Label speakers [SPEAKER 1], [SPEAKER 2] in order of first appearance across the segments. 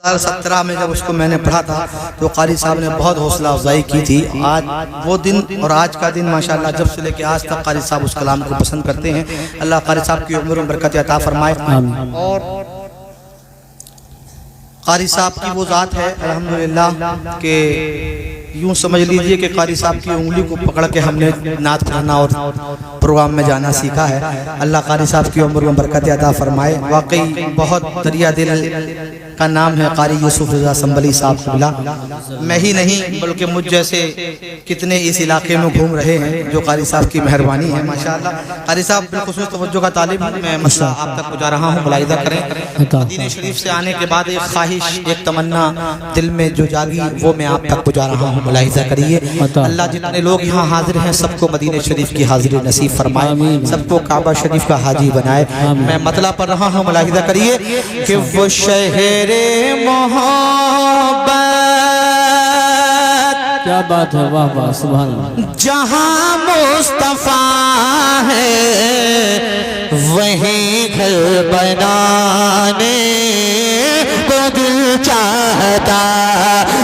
[SPEAKER 1] 2017 میں جب اس کو میں نے پڑھا تھا تو قاری صاحب نے بہت حوصلہ افزائی کی تھی. آج وہ دن اور آج کا دن ماشاءاللہ جب سے لے کے آج تک قاری صاحب اس کلام کو پسند کرتے ہیں. اللہ قاری صاحب کی عمر میں برکت عطا فرمائے. اور قاری صاحب کی وہ ذات ہے الحمدللہ کہ یوں سمجھ لیجئے کہ قاری صاحب کی انگلی کو پکڑ کے ہم نے نعت پڑھنا اور پروگرام میں جانا سیکھا ہے. اللہ قاری صاحب کی عمر میں برکت عطا فرمائے. واقعی بہت دریا دل کا نام ہے قاری یوسف رضا سنبھلی صاحب قبلہ. میں ہی نہیں بلکہ مجھ جیسے کتنے اس علاقے میں گھوم رہے ہیں جو قاری صاحب کی مہربانی ہے ماشاءاللہ. قاری صاحب بالخصوص توجہ کا طالب ہوں. میں مسئلہ آپ تک پہنچا رہا ہوں, ملاحظہ کریں. مدینہ شریف سے آنے کے بعد ایک خواہش, ایک تمنا دل میں جو جاگی وہ میں آپ تک پہنچا رہا ہوں, ملاحظہ کریے. اللہ جتنے لوگ یہاں حاضر ہیں سب کو مدینہ شریف کی حاضری نصیب فرمائے, سب کو کعبہ شریف کا حاجی بنائے. میں مطلع پڑھ رہا ہوں, ملاحظہ کریے کہ وہ شہر محبت,
[SPEAKER 2] کیا بات ہے, واہ واہ سبحان اللہ,
[SPEAKER 1] جہاں مصطفیٰ ہے وہیں گھر بنانے کو دل چاہتا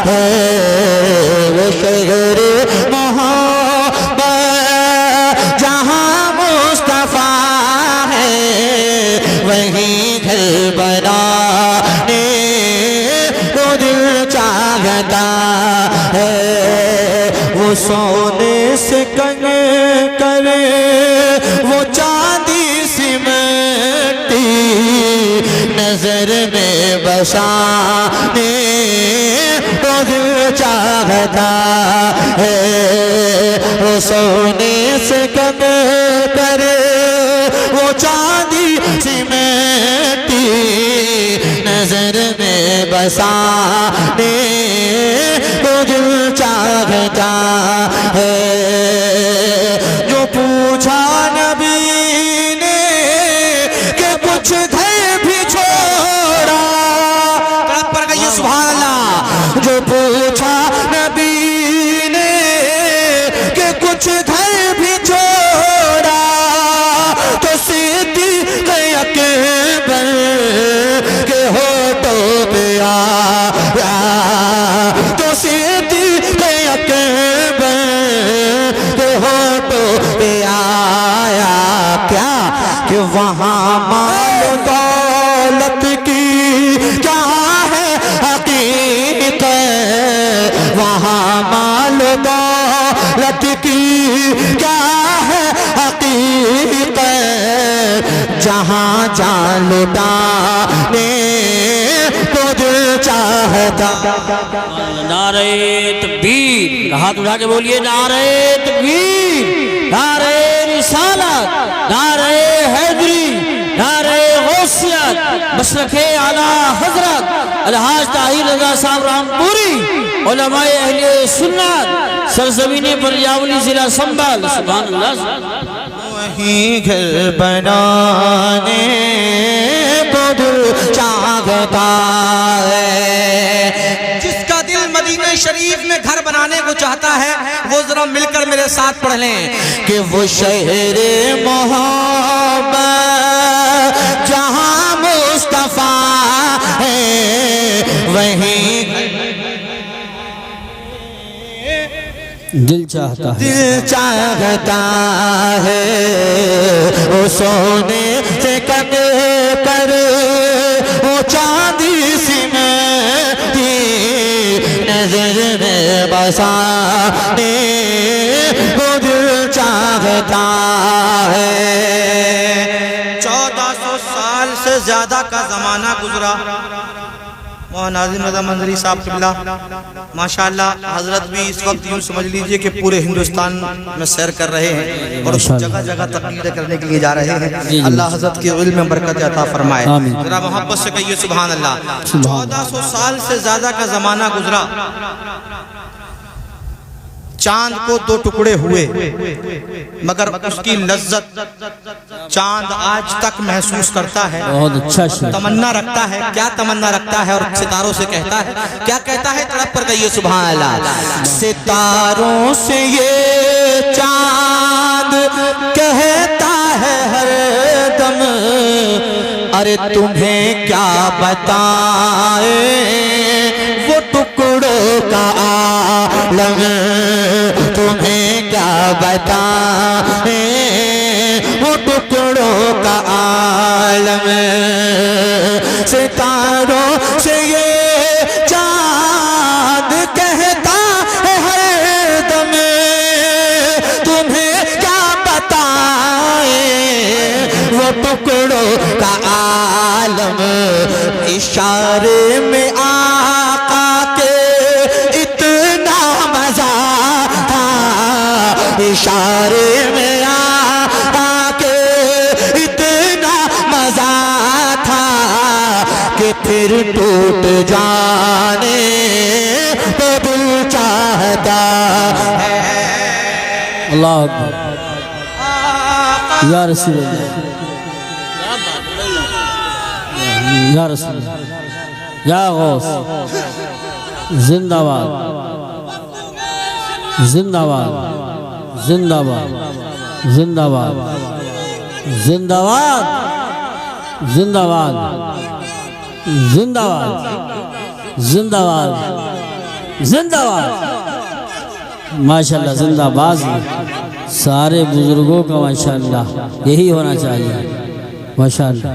[SPEAKER 1] ہے. وہ شہر محبت جہاں مصطفیٰ ہے وہیں گھر بنانے کو دل چاہتا ہے. وہ سونے سے کنگ کرے, وہ چاندی سی مٹی نظر میں بسانے کو دل چاہتا ہے. وہ سونے سے کنگ کرے, وہ چاندی سی مٹی نظر میں بسانے کو دل چاہتا ہے. جو پوچھا نبی نے کہ کچھ گھر بھی چھوڑا, کلام پر گئی سبحان اللہ. جو پوچھا نبی نے کہ کچھ گھر بھی چھوڑا تو صدیق اکبر کے ہونٹوں پہ آیا, تو صدیق اکبر کے ہونٹوں پہ آیا. کیا کہ وہاں مال دولت کی کیا ہے حقیقت, وہاں مال دولت کی کیا ہے حقیقت, جہاں جان لٹانے کو دل چاہتا.
[SPEAKER 2] نعرہ تکبیر, ہاتھ اٹھا کے بولیے نعرہ تکبیر, نعرہ رسالت, نعرہ حیدری, نعرہ غوثیت, مسلک اعلیٰ حضرت الحاج طاہر رضا صاحب رامپوری, علماء اہل سنت سرزمین پنجاولی ضلع سنبھال. سبحان اللہ.
[SPEAKER 1] وہیں گھر بنانے کو دل چاہتا ہے. جس کا دل مدینہ شریف میں گھر بنانے کو چاہتا ہے وہ ذرا مل کر میرے ساتھ پڑھ لیں کہ وہ شہر محبت جہاں مصطفیٰ ہے وہیں
[SPEAKER 2] دل چاہتا ہے,
[SPEAKER 1] دل چاہتا ہے. وہ سونے سے کنگ کر, وہ چاندی سی مٹی نظر میں بسانے کو دل چاہتا ہے. 1400 سال سے زیادہ کا زمانہ گزرا. ناظم رضا منظری صاحب قبلہ ماشاءاللہ حضرت بھی اس وقت یوں سمجھ لیجئے کہ پورے ہندوستان میں سیر کر رہے ہیں اور جگہ جگہ تقریر کرنے کے لیے جا رہے ہیں. اللہ حضرت کے علم میں برکت عطا فرمائے. ذرا محبت سے کہیے سبحان اللہ. 1400 سال سے زیادہ کا زمانہ گزرا. چاند کو 2 ٹکڑے ہوئے مگر اس کی لذت چاند آج تک محسوس کرتا ہے.
[SPEAKER 2] بہت اچھا,
[SPEAKER 1] تمنا رکھتا ہے. کیا تمنا رکھتا ہے اور ستاروں سے کہتا ہے, کیا کہتا ہے, تڑپ پر کہیے سبحان اللہ. ستاروں سے یہ چاند کہتا ہے ہر دم, ارے تمہیں کیا بتائیں
[SPEAKER 3] عالم تمہیں کیا بتائیں وہ ٹکڑوں کا عالم ستاروں سے یہ چاند کہتا ہے ہر دم تمہیں کیا بتائیں وہ ٹکڑوں کا عالم اشارے میں آقا کے اتنا مزہ تھا اشارے میں آقا کے اتنا مزہ تھا کہ پھر ٹوٹ جانے پہ دل چاہتا ہے
[SPEAKER 2] اللہ اکبر یا رسول اللہ یا رسول اللہ یا غوث زندہ باد زندہ باد زندہ باد زندہ باد زندہ باد زندہ باد زندہ باد زندہ باد زندہ باد ماشاءاللہ زندہ باد سارے بزرگوں کا ماشاءاللہ یہی ہونا چاہیے ماشاءاللہ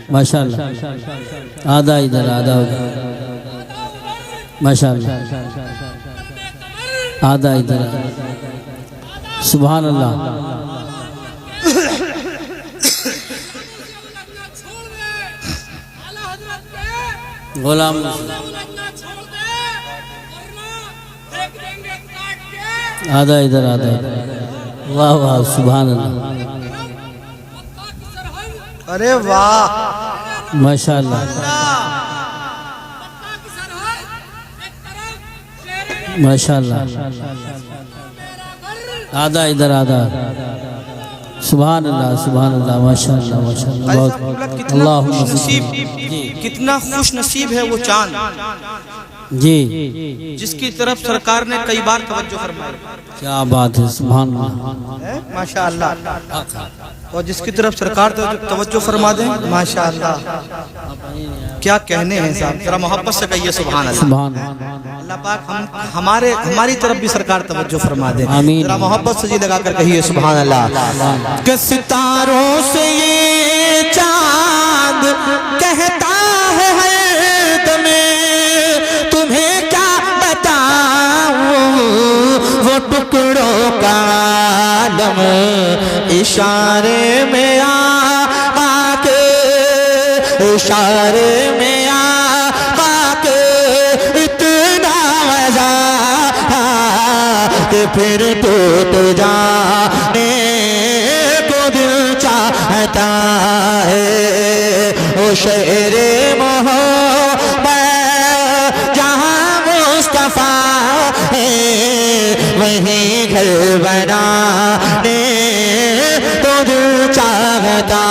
[SPEAKER 2] ماشاءاللہ آدھا ادھر آدھا ادھر ماشاءاللہ آدھا ادھر سبحان اللہ غلام آدھا ادھر آدھا واہ واہ سبحان اللہ
[SPEAKER 1] ارے واہ
[SPEAKER 2] ماشاءاللہ ماشاءاللہ آدھا ادھر آدھا سبحان اللہ ماشاءاللہ ماشاءاللہ اللہ
[SPEAKER 1] کتنا خوش نصیب ہے وہ چاند
[SPEAKER 2] جی
[SPEAKER 1] جس کی طرف سرکار نے کئی بار توجہ فرمائی
[SPEAKER 2] کیا بات ہے سبحان اللہ
[SPEAKER 1] ماشاءاللہ اور جس کی طرف سرکار توجہ فرما دیں ماشاءاللہ کیا کہنے ہیں صاحب ذرا محبت سے کہیے سبحان اللہ
[SPEAKER 2] سبحان اللہ
[SPEAKER 1] اللہ پاک ہماری طرف بھی سرکار توجہ فرما دیں
[SPEAKER 2] آمین
[SPEAKER 1] ذرا محبت سے جی لگا کر کہیے سبحان اللہ
[SPEAKER 3] کہ ستاروں سے یہ چاند کہتا ہے ہر دم تمہیں کیا بتاؤں وہ ٹکڑوں کا عالم اشارے میں آ کے اشارے میں آ کے اتنا مزہ کہ پھر ٹوٹ جانے کو دل چاہتا ہے وہ شعر محبت جہاں مصطفیٰ ہے وہیں گھر بنانے کو دل چاہتا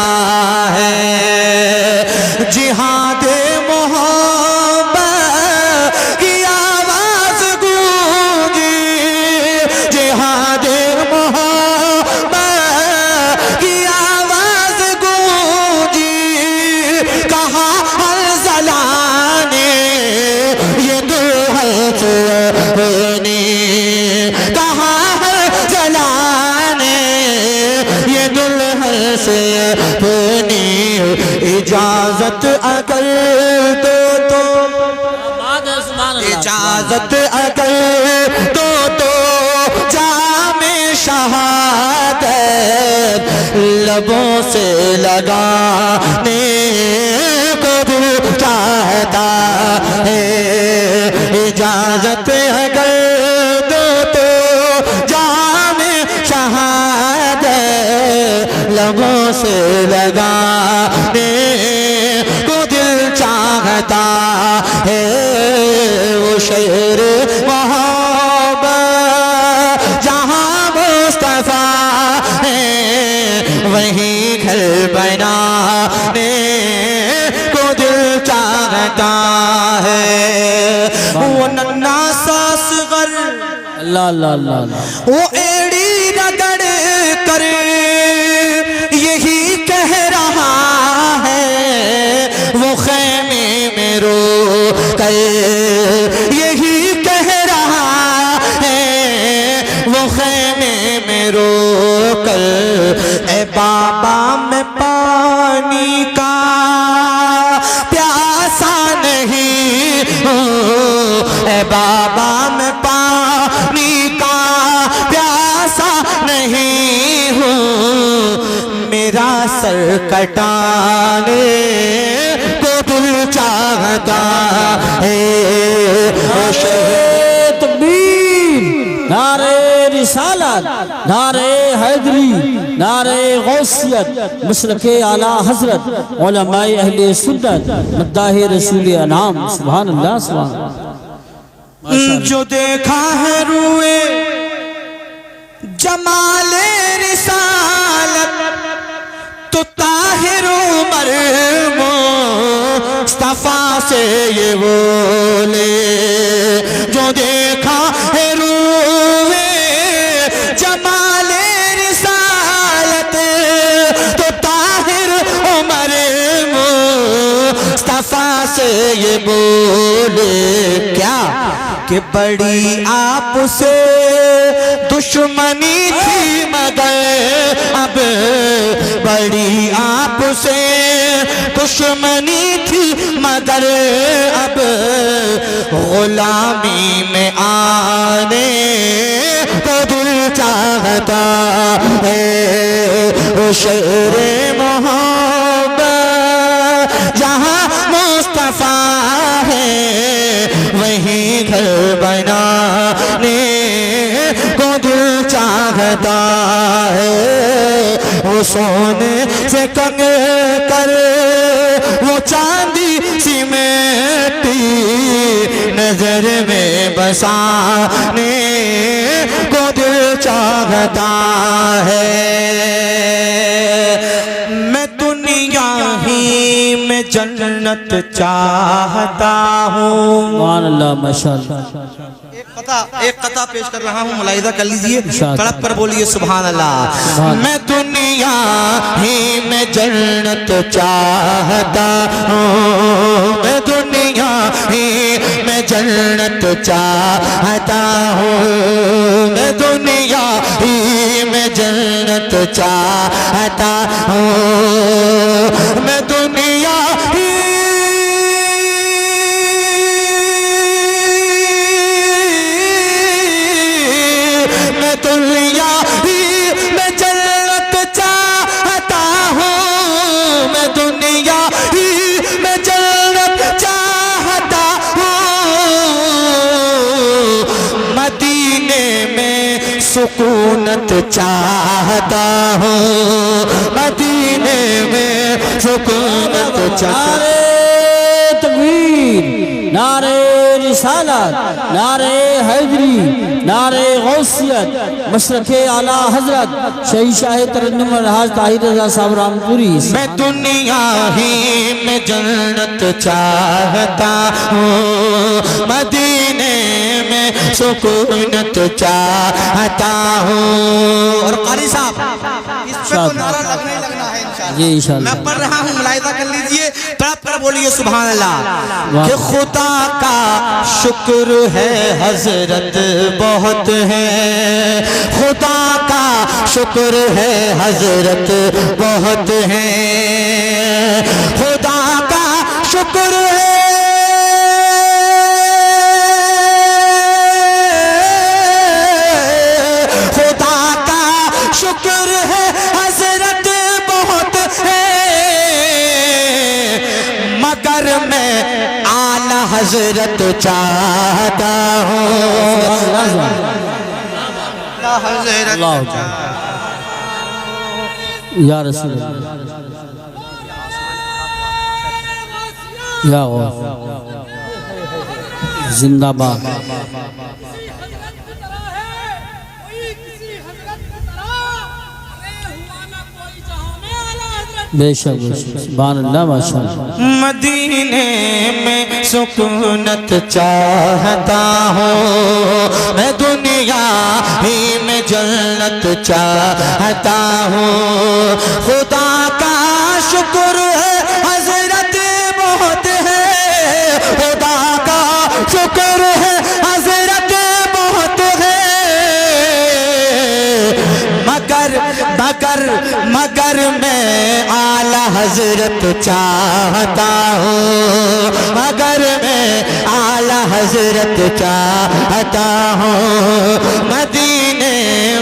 [SPEAKER 3] ہے جہاد محبت کی آواز گونجی جہاد محبت کی آواز گونجی کہا ہر زلانے یہ دلہن سونی کہا ہر زلانے یہ دلہن سے اجازت اگر تو اجازت اگر تو جام شہادت لبوں سے لگانے کو بھی چاہتا ہے اجازت اگر تو جام شہادت لبوں سے لگانے کو دل چاہتا ہے وہ شعر محبت جہاں مصطفیٰ ہے وہیں گھر بنانے کو دل چاہتا ہے وہ ننھا سا اصغر
[SPEAKER 2] اللہ اللہ اللہ
[SPEAKER 3] وہ ایڑی رگڑ کر یہی کہہ رہا ہے وہ خیمے میں رو کر یہی کہہ رہا ہے میں بابا میں پانی کا پیاسا نہیں ہوں، میرا سر کٹانے کو دل چاہتا ہے۔
[SPEAKER 2] تکبیر، نعرہ رسالت، نعرہ حیدری، نعرہ غوثیت، مسلک اعلیٰ حضرت، علماء اہل سنت، مداح رسول انعام، سبحان اللہ سبحان اللہ۔
[SPEAKER 3] جو دیکھا ہے روئے جمال رسالت تو طاہر عمر مصطفیٰ سے یہ بولے، جو دیکھا ہے روئے جمال رسالت تو طاہر عمر مصطفیٰ سے یہ بولے کیا کہ بڑی آپ سے دشمنی تھی مگر اب بڑی آپ سے دشمنی تھی مگر اب غلامی میں آنے کو دل چاہتا ہے۔ شعر محبت جہاں مصطفیٰ ہے وہیں گھر بنانے کو دل چاہتا ہے۔ وہ سونے سے کنگ کر وہ چاندی سمیٹی نظر میں بسانے کو دل چاہتا ہے۔ میں دنیا ہی میں جنت چاہتا ہوں۔
[SPEAKER 2] سبحان اللہ، ماشاءاللہ۔
[SPEAKER 1] ایک قطع پیش کر رہا ہوں، ملاحظہ کر لیجئے،
[SPEAKER 2] ارشاد۔
[SPEAKER 1] تڑپ کر بولیے سبحان اللہ۔
[SPEAKER 2] سبحان
[SPEAKER 3] میں دنیا ہی میں جنت چاہتا ہوں، میں دنیا ہی میں جنت چاہتا ہوں، میں دنیا ہی میں جنت چاہتا ہوں، میں دنیا ہی دنیا ہی میں جنت چاہتا ہوں، میں دنیا ہی میں جنت چاہتا ہوں، مدینے میں سکونت چاہتا ہوں، مدینے میں سکونت چاہتا ہوں۔
[SPEAKER 2] نعرہ تکبیر، نعرہ رسالت، نعرہ حیدری، نعرہ غوثیت، مسلک اعلیٰ حضرت شہید شاہ ترنم الحاج طاہر رضا صاحب رامپوری۔
[SPEAKER 3] میں دنیا ہی میں جنت چاہتا ہوں، مدینے میں سکونت چاہتا ہوں۔
[SPEAKER 1] اور قاری صاحب اس پہ تو نعرہ لگنے لگنا ہے انشاءاللہ۔
[SPEAKER 2] جی انشاءاللہ۔
[SPEAKER 1] میں پڑھ رہا ہوں، ملاحظہ کر لیجئے، تڑپ کر بولیے سبحان اللہ۔
[SPEAKER 3] کہ خدا کا شکر ہے حضرت بہت ہے، خدا کا شکر ہے حضرت بہت ہے، خدا کا شکر ہے خدا کا شکر ہے حضرت بہت ہے، مگر میں اعلیٰ حضرت چاہتا ہوں۔
[SPEAKER 2] اللہ یا رسول اللہ، یا غوث زندہ باد۔ بے شک سبحان اللہ، ماشاءاللہ۔
[SPEAKER 3] مدینے میں سکونت چاہتا ہوں، میں دنیا ہی میں جنت چاہتا ہوں، خدا کا شکر ہے حضرت بہت ہے، خدا کا شکر ہے حضرت بہت ہے، مگر میں اعلی حضرت چاہتا ہوں، اگر میں اعلی حضرت چاہتا ہوں، مدینے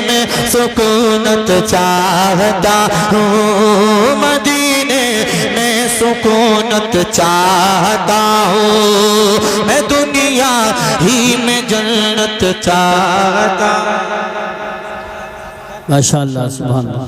[SPEAKER 3] میں سکونت چاہتا ہوں، مدینے میں سکونت چاہتا ہوں، میں دنیا ہی میں جنت چاہتا ہوں۔
[SPEAKER 2] ماشاءاللہ، سبحان اللہ۔